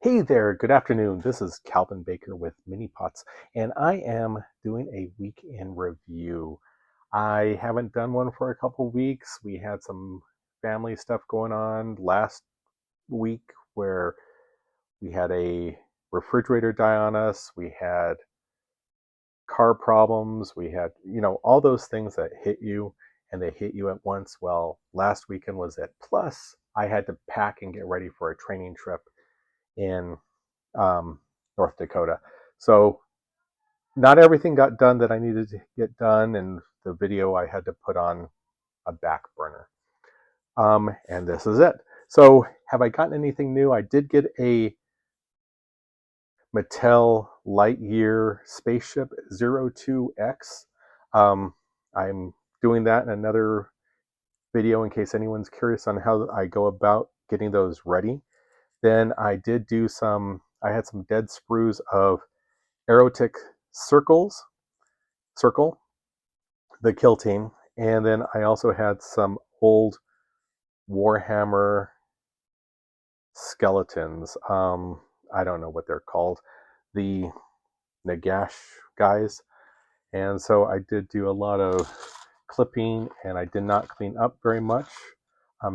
Hey there, good afternoon. This is Calvin Baker with Mini Pots, and I am doing a week in review. I haven't done one for a couple weeks. We had some family stuff going on last week where we had a refrigerator die on us, we had car problems, we had, all those things that hit you and they hit you at once. Well, last weekend was it. Plus, I had to pack and get ready for a training trip in North Dakota. So not everything got done that I needed to get done, and the video I had to put on a back burner. And this is it. So have I gotten anything new? I did get a Mattel Lightyear Spaceship 02X. Um, I'm doing that in another video in case anyone's curious on how I go about getting those ready. Then I did do I had some dead sprues of Aerotic Circle, the Kill Team, and then I also had some old Warhammer skeletons. I don't know what they're called, the Nagash guys, and so I did do a lot of clipping, and I did not clean up very much.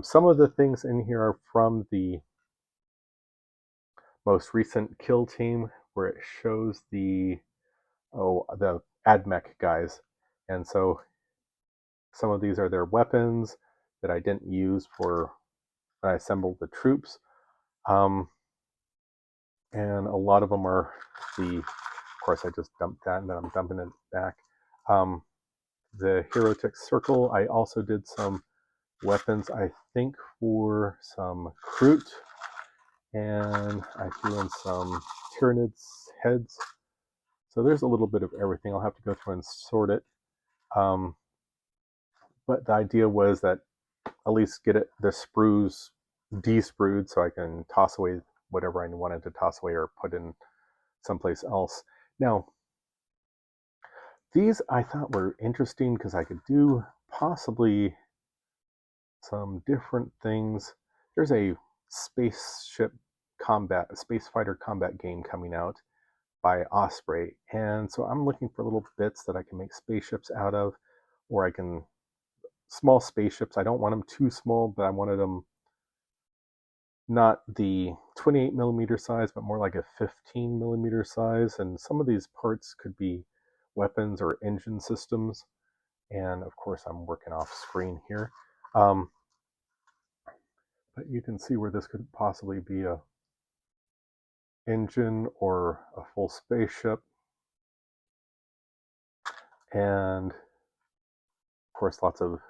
Some of the things in here are from the most recent Kill Team, where it shows the AdMech guys, and so some of these are their weapons that I didn't use for when I assembled the troops. Um, and a lot of them are of course, I just dumped that and then I'm dumping it back. The Herotech Circle, I also did some weapons, I think, for some Kroot, and I threw in some Tyranids heads. So there's a little bit of everything. I'll have to go through and sort it. But the idea was that at least get the sprues de-sprued so I can toss away whatever I wanted to toss away or put in someplace else. Now, these I thought were interesting because I could do possibly some different things. There's a space fighter combat game coming out by Osprey, and so I'm looking for little bits that I can make spaceships out of, or I can small spaceships. I don't want them too small, but I wanted them not the 28 millimeter size, but more like a 15 millimeter size. And some of these parts could be weapons or engine systems. And of course, I'm working off screen here. But you can see where this could possibly be a engine or a full spaceship. And of course, lots of,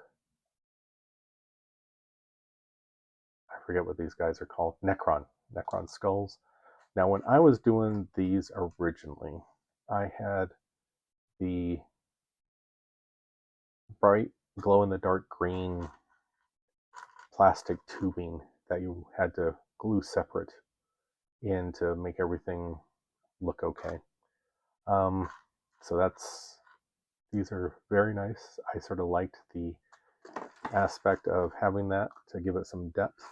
I forget what these guys are called, Necron skulls. Now, when I was doing these originally, I had the bright glow in the dark green plastic tubing that you had to glue separate in to make everything look okay. So these are very nice. I sort of liked the aspect of having that to give it some depth.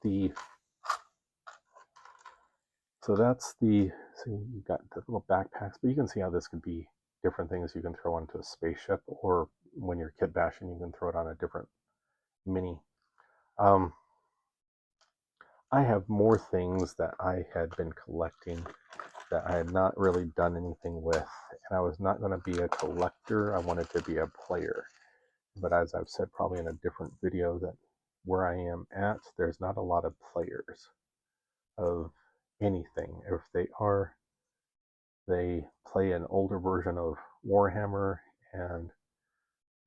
The So that's so you got the little backpacks, but you can see how this could be different things you can throw onto a spaceship, or when you're kit bashing, you can throw it on a different mini. Um, I have more things that I had been collecting that I had not really done anything with, and I was not going to be a collector. I wanted to be a player. But as I've said probably in a different video, that where I am at, there's not a lot of players of anything. If they are, they play an older version of Warhammer and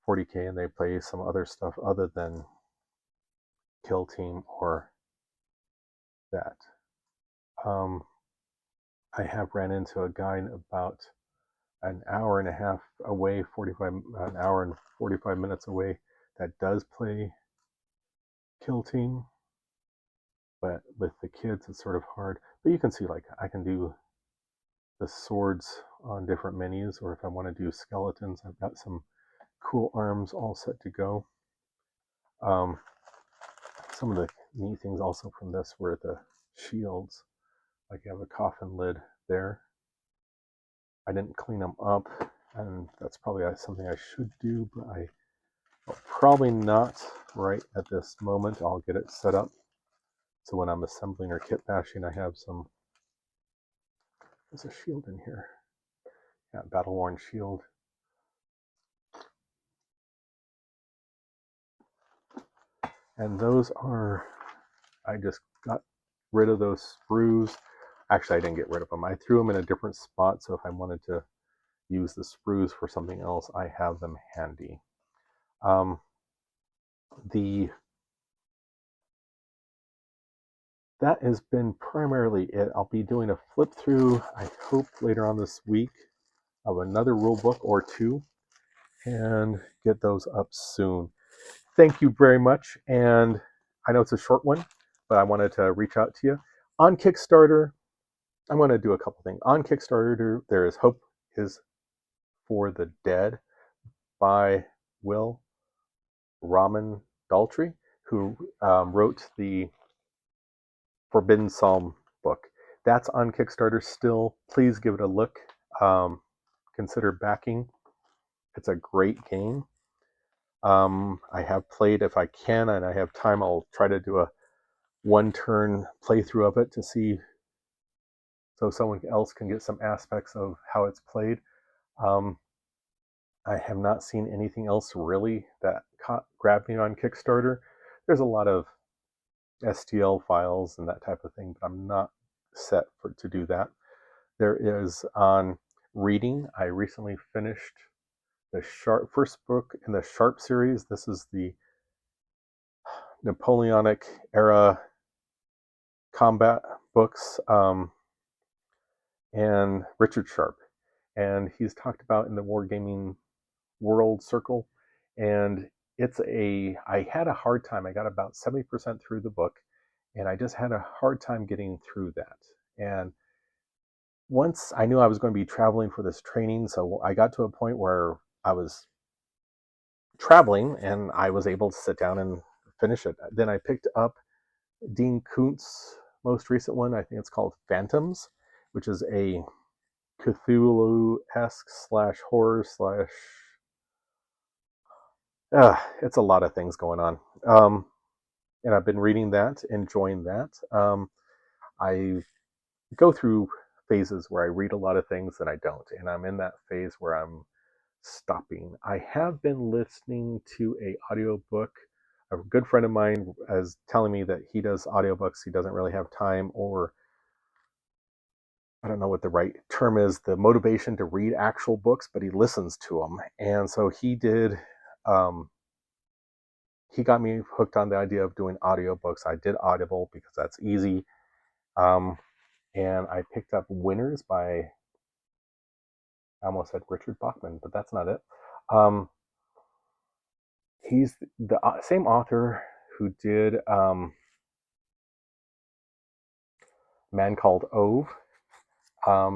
40K, and they play some other stuff other than Kill Team or that. I have ran into a guy about an hour and a half away, an hour and 45 minutes away, that does play Kill Team, but with the kids it's sort of hard. But you can see, like, I can do the swords on different minis, or if I want to do skeletons, I've got some cool arms all set to go. Some of the neat things also from this were the shields. Like you have a coffin lid there. I didn't clean them up, and that's probably something I should do, but I will probably not right at this moment. I'll get it set up so when I'm assembling or kit bashing, I have some. There's a shield in here. Yeah, battle worn shield. And those are, I just got rid of those sprues. Actually, I didn't get rid of them. I threw them in a different spot, so if I wanted to use the sprues for something else, I have them handy. That has been primarily it. I'll be doing a flip through, I hope, later on this week of another rule book or two and get those up soon. Thank you very much. And I know it's a short one, but I wanted to reach out to you. On Kickstarter, I'm going to do a couple things. On Kickstarter, there is Hope is for the Dead by Will Raman Daltrey, who wrote the Forbidden Psalm book. That's on Kickstarter still. Please give it a look. Consider backing. It's a great game. I have played, if I can and I have time, I'll try to do a one-turn playthrough of it to see so someone else can get some aspects of how it's played. I have not seen anything else really that grabbed me on Kickstarter. There's a lot of STL files and that type of thing, but I'm not set to do that. There is on reading. I recently finished the first book in the Sharp series. This is the Napoleonic era combat books, and Richard Sharp. And he's talked about in the Wargaming World Circle. And I had a hard time. I got about 70% through the book, and I just had a hard time getting through that. And once I knew I was going to be traveling for this training, so I got to a point where I was traveling and I was able to sit down and finish it. Then I picked up Dean Koontz's most recent one. I think it's called Phantoms, which is a Cthulhu-esque / horror / it's a lot of things going on. And I've been reading that, enjoying that. I go through phases where I read a lot of things that I don't, and I'm in that phase where I'm stopping. I have been listening to a audiobook. A good friend of mine is telling me that he does audiobooks. He doesn't really have time, or I don't know what the right term is, the motivation to read actual books, but he listens to them. And so he did, he got me hooked on the idea of doing audiobooks. I did Audible because that's easy. And I picked up Winners by, I almost said Richard Bachman, but that's not it. He's the same author who did Man Called Ove.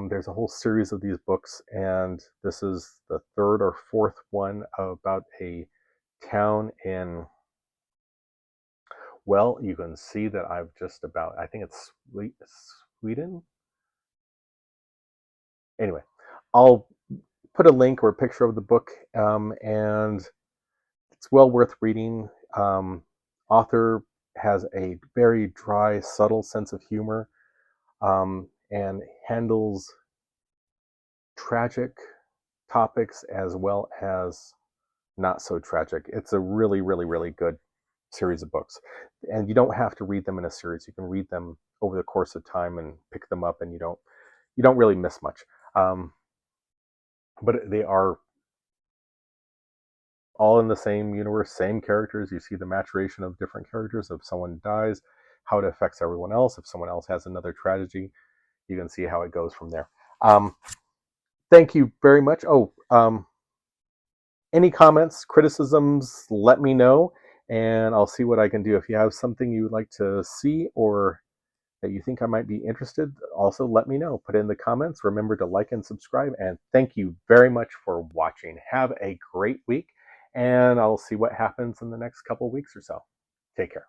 There's a whole series of these books, and this is the third or fourth one about a town in, well, you can see that I've just about, I think it's Sweden. Anyway, I'll put a link or a picture of the book, and it's well worth reading. Author has a very dry, subtle sense of humor, and handles tragic topics as well as not so tragic. It's a really, really, really good series of books. And you don't have to read them in a series. You can read them over the course of time and pick them up, and you don't really miss much. But they are all in the same universe, same characters. You see the maturation of different characters. If someone dies, how it affects everyone else. If someone else has another tragedy, you can see how it goes from there. Thank you very much. Any comments, criticisms, let me know, and I'll see what I can do. If you have something you would like to see or that you think I might be interested, also let me know. Put it in the comments. Remember to like and subscribe, and thank you very much for watching. Have a great week, and I'll see what happens in the next couple of weeks or so. Take care.